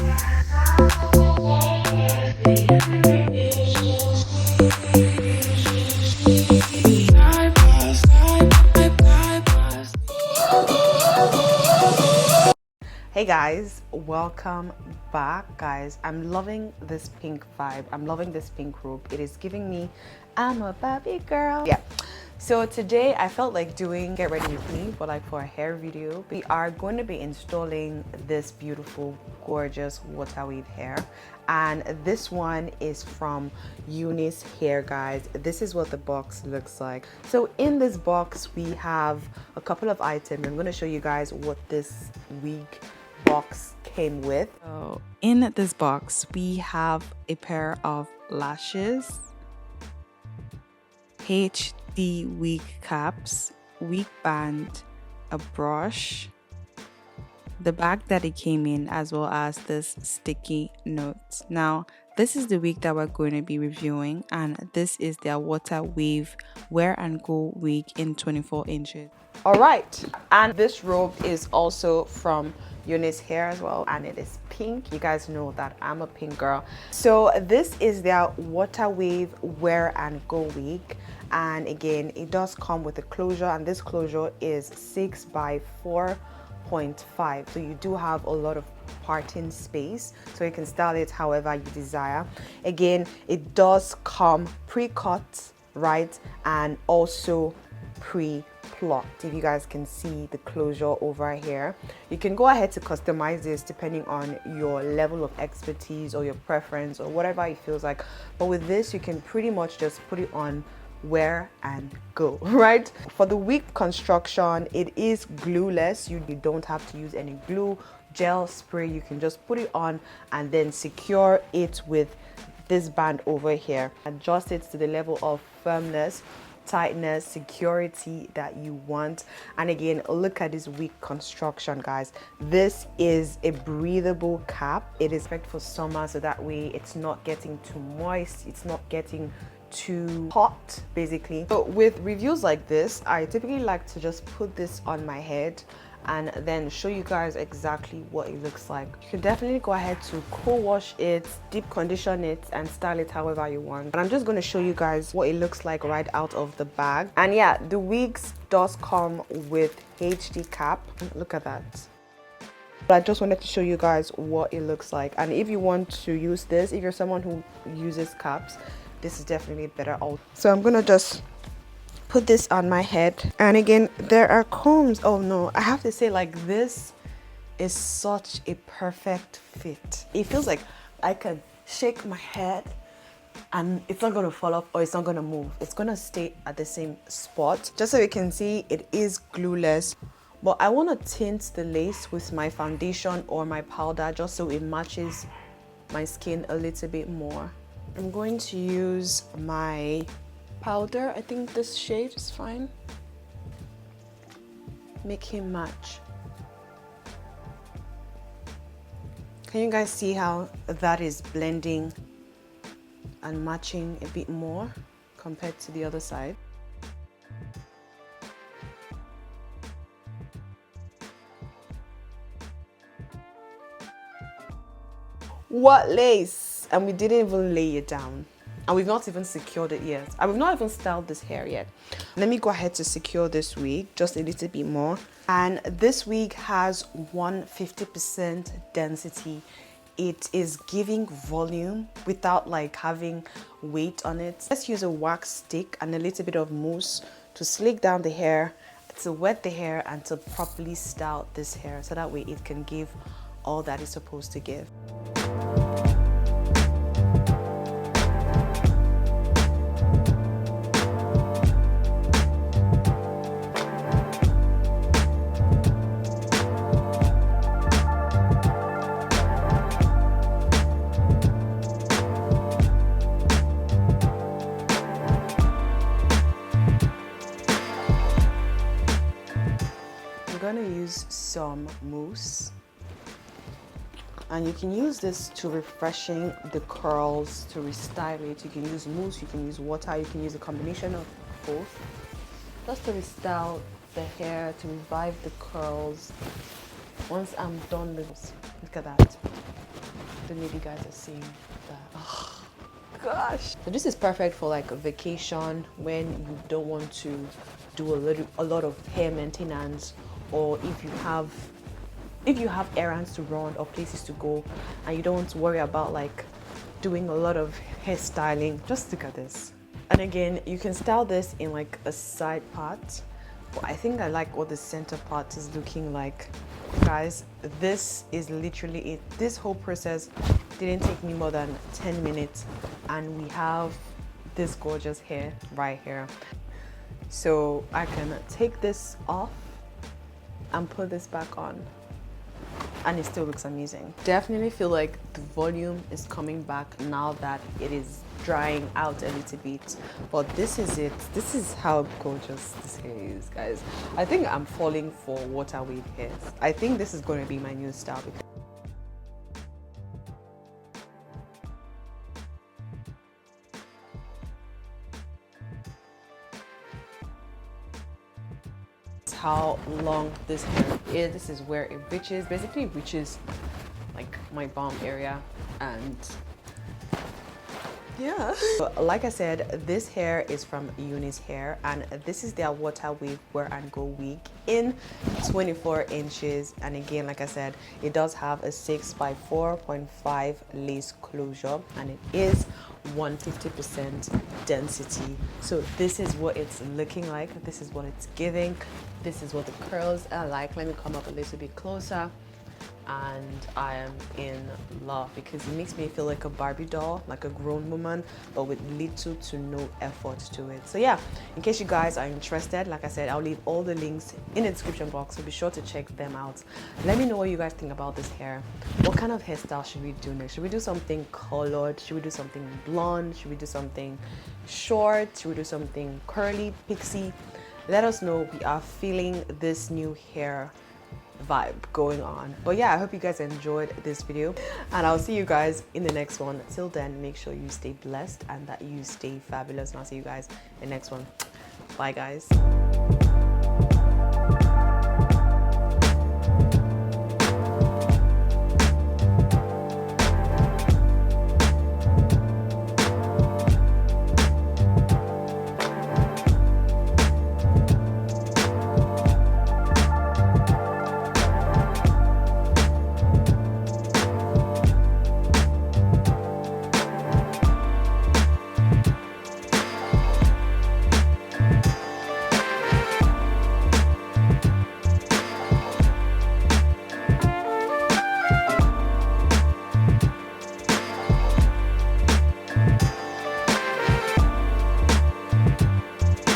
Hey guys, welcome back. Guys, I'm loving this pink vibe. I'm loving this pink robe. It is giving me I'm a Barbie girl. Yeah, so today I felt like doing get ready with me, but like for a hair video. We are going to be installing this beautiful gorgeous water wave hair, and this one is from Unice hair. Guys, this is what the box looks like. So in this box we have a couple of items. I'm going to show you guys what this wig box came with. So in this box we have a pair of lashes, HD wig caps, wig band, a brush, the bag that it came in, as well as this sticky note. Now this is the wig that we're going to be reviewing, and this is their water wave wear and go wig in 24 inches. All right, and this robe is also from Unice hair as well, and it is pink. You guys know that I'm a pink girl. So this is their water wave wear and go wig, and again it does come with a closure, and this closure is 6 by 4.5, so you do have a lot of parting space, so you can style it however you desire. Again, it does come pre-cut, right, and also pre-plucked. If you guys can see the closure over here, you can go ahead to customize this depending on your level of expertise or your preference or whatever it feels like, but with this you can pretty much just put it on wear and go, right? For the wig construction, it is glueless. You don't have to use any glue, gel, spray. You can just put it on and then secure it with this band over here. Adjust it to the level of firmness, tightness, security that you want. And again, look at this wig construction, guys. This is a breathable cap. It is perfect for summer, so that way it's not getting too moist, it's not getting too hot, basically. So with reviews like this, I typically like to just put this on my head and then show you guys exactly what it looks like. You can definitely go ahead to co-wash it, deep condition it, and style it however you want. But I'm just going to show you guys what it looks like right out of the bag. And yeah, the wigs does come with HD cap. Look at that. But I just wanted to show you guys what it looks like. And if you want to use this, if you're someone who uses caps, this is definitely better. So I'm gonna just put this on my head, and again there are combs. Oh no, I have to say, like, this is such a perfect fit. It feels like I can shake my head and it's not gonna fall off, or it's not gonna move. It's gonna stay at the same spot. Just so you can see, it is glueless, but I want to tint the lace with my foundation or my powder just so it matches my skin a little bit more. I'm going to use my powder. I think this shade is fine. Make him match. Can you guys see how that is blending and matching a bit more compared to the other side? What lace? And we didn't even lay it down, and we've not even secured it yet, and we've not even styled this hair yet. Let me go ahead to secure this wig just a little bit more. And this wig has 150% density. It is giving volume without like having weight on it. Let's use a wax stick and a little bit of mousse to slick down the hair, to wet the hair, and to properly style this hair, so that way it can give all that it's supposed to give. I'm going to use some mousse, and you can use this to refreshing the curls, to restyle it. You can use mousse, you can use water, you can use a combination of both, just to restyle the hair, to revive the curls. Once I'm done with this, look at that. don't know if you guys are seeing that. Oh, gosh. So this is perfect for like a vacation when you don't want to do a lot of hair maintenance, or if you have errands to run or places to go and you don't want to worry about like doing a lot of hairstyling. Just look at this. And again, you can style this in like a side part, but I think I like what the center part is looking like. Guys, this is literally it. This whole process didn't take me more than 10 minutes, and we have this gorgeous hair right here. So I can take this off and put this back on, and it still looks amazing. Definitely feel like the volume is coming back now that it is drying out a little bit, but this is it. This is how gorgeous this hair is, guys. I think I'm falling for water wave hairs. I think this is going to be my new style. How long this hair is. This is where it reaches. Basically it reaches like my bum area, and yeah. But like I said, this hair is from Unice hair, and this is their water wave Wear&Go wig in 24 inches. And again, like I said, it does have a 6 by 4.5 lace closure, and it is 150% density. So this is what it's looking like. This is what it's giving. This is what the curls are like. Let me come up a little bit closer. And I am in love because it makes me feel like a Barbie doll, like a grown woman, but with little to no effort to it. So yeah, in case you guys are interested, like I said, I'll leave all the links in the description box, so be sure to check them out. Let me know what you guys think about this hair. What kind of hairstyle should we do next? Should we do something colored? Should we do something blonde? Should we do something short? Should we do something curly, pixie? Let us know. We are feeling this new hair vibe going on. But yeah, I hope you guys enjoyed this video, and I'll see you guys in the next one. Till then, make sure you stay blessed and that you stay fabulous, and I'll see you guys in the next one. Bye guys.